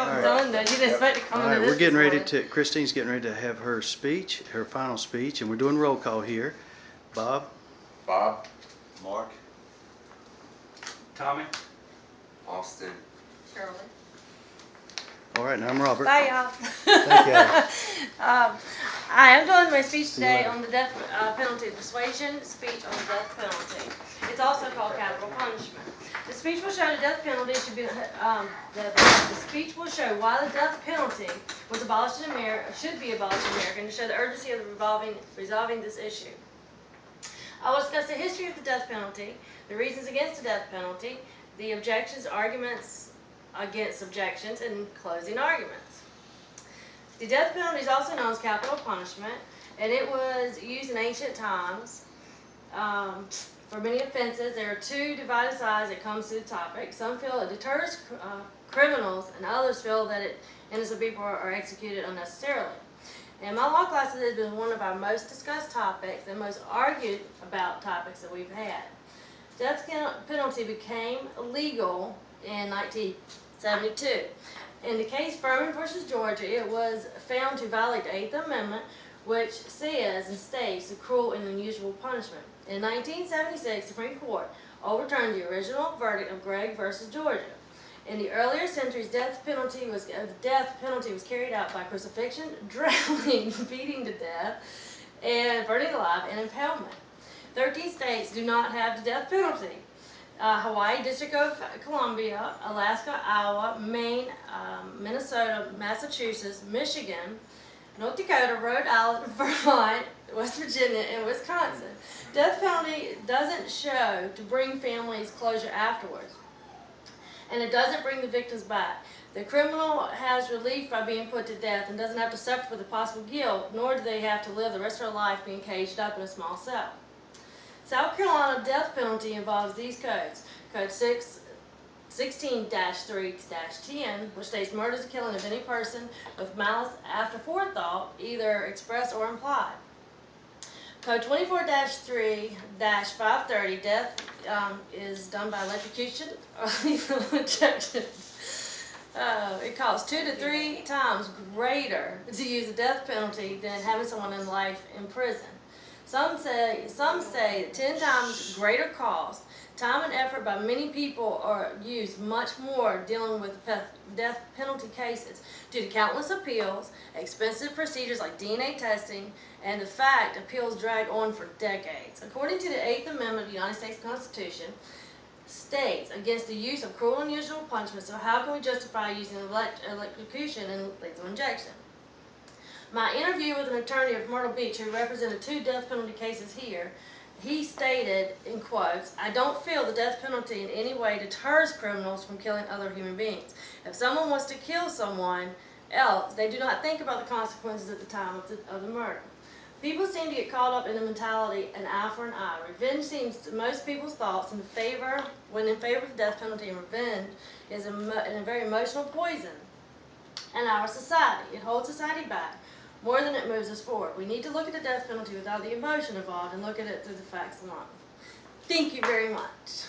Right. Done though. You didn't expect to come All into right, this we're getting this ready morning. to, Christine's getting ready to have her speech, her final speech, and we're doing roll call here. Bob? Bob. Mark. Tommy. Austin. Shirley. All right, now I'm Robert. Bye, y'all. Thank y'all. I am doing my speech today on the death penalty, persuasion speech on the death penalty. It's also called capital punishment. The speech will show the death penalty should be the speech will show why the death penalty was abolished in America, should be abolished in America, and to show the urgency of resolving this issue. I will discuss the history of the death penalty, the reasons against the death penalty, the objections, arguments against objections, and closing arguments. The death penalty is also known as capital punishment, and it was used in ancient times for many offenses. There are two divided sides that comes to the topic. Some feel it deters criminals, and others feel that innocent people are executed unnecessarily. In my law classes, it has been one of our most discussed topics and most argued about topics that we've had. Death penalty became legal in 1972. In the case Furman versus Georgia, it was found to violate the 8th Amendment, which says and states the cruel and unusual punishment. In 1976, the Supreme Court overturned the original verdict of Gregg versus Georgia. In the earlier centuries, the death penalty was carried out by crucifixion, drowning, beating to death, and burning alive, and impalement. 13 states do not have the death penalty. Hawaii, District of Columbia, Alaska, Iowa, Maine, Minnesota, Massachusetts, Michigan, North Dakota, Rhode Island, Vermont, West Virginia, and Wisconsin. Death penalty doesn't show to bring families closure afterwards, and it doesn't bring the victims back. The criminal has relief by being put to death and doesn't have to suffer for the possible guilt, nor do they have to live the rest of their life being caged up in a small cell. South Carolina death penalty involves these codes. Code 16-3-10, which states murder is the killing of any person with malice after forethought, either expressed or implied. Code 24-3-530, death is done by electrocution or lethal injection. It costs 2 to 3 times greater to use the death penalty than having someone in life in prison. Some say 10 times greater cost. Time and effort by many people are used much more dealing with death penalty cases due to countless appeals, expensive procedures like DNA testing, and the fact appeals drag on for decades. According to the 8th Amendment of the United States Constitution, states against the use of cruel and unusual punishment, so how can we justify using electrocution and lethal injection? My interview with an attorney of Myrtle Beach who represented 2 death penalty cases here, he stated, in quotes, "I don't feel the death penalty in any way deters criminals from killing other human beings. If someone wants to kill someone else, they do not think about the consequences at the time of the murder. People seem to get caught up in the mentality an eye for an eye. Revenge seems to most people's thoughts in favor of the death penalty, and revenge is a very emotional poison in our society. It holds society back more than it moves us forward. We need to look at the death penalty without the emotion involved and look at it through the facts alone." Thank you very much.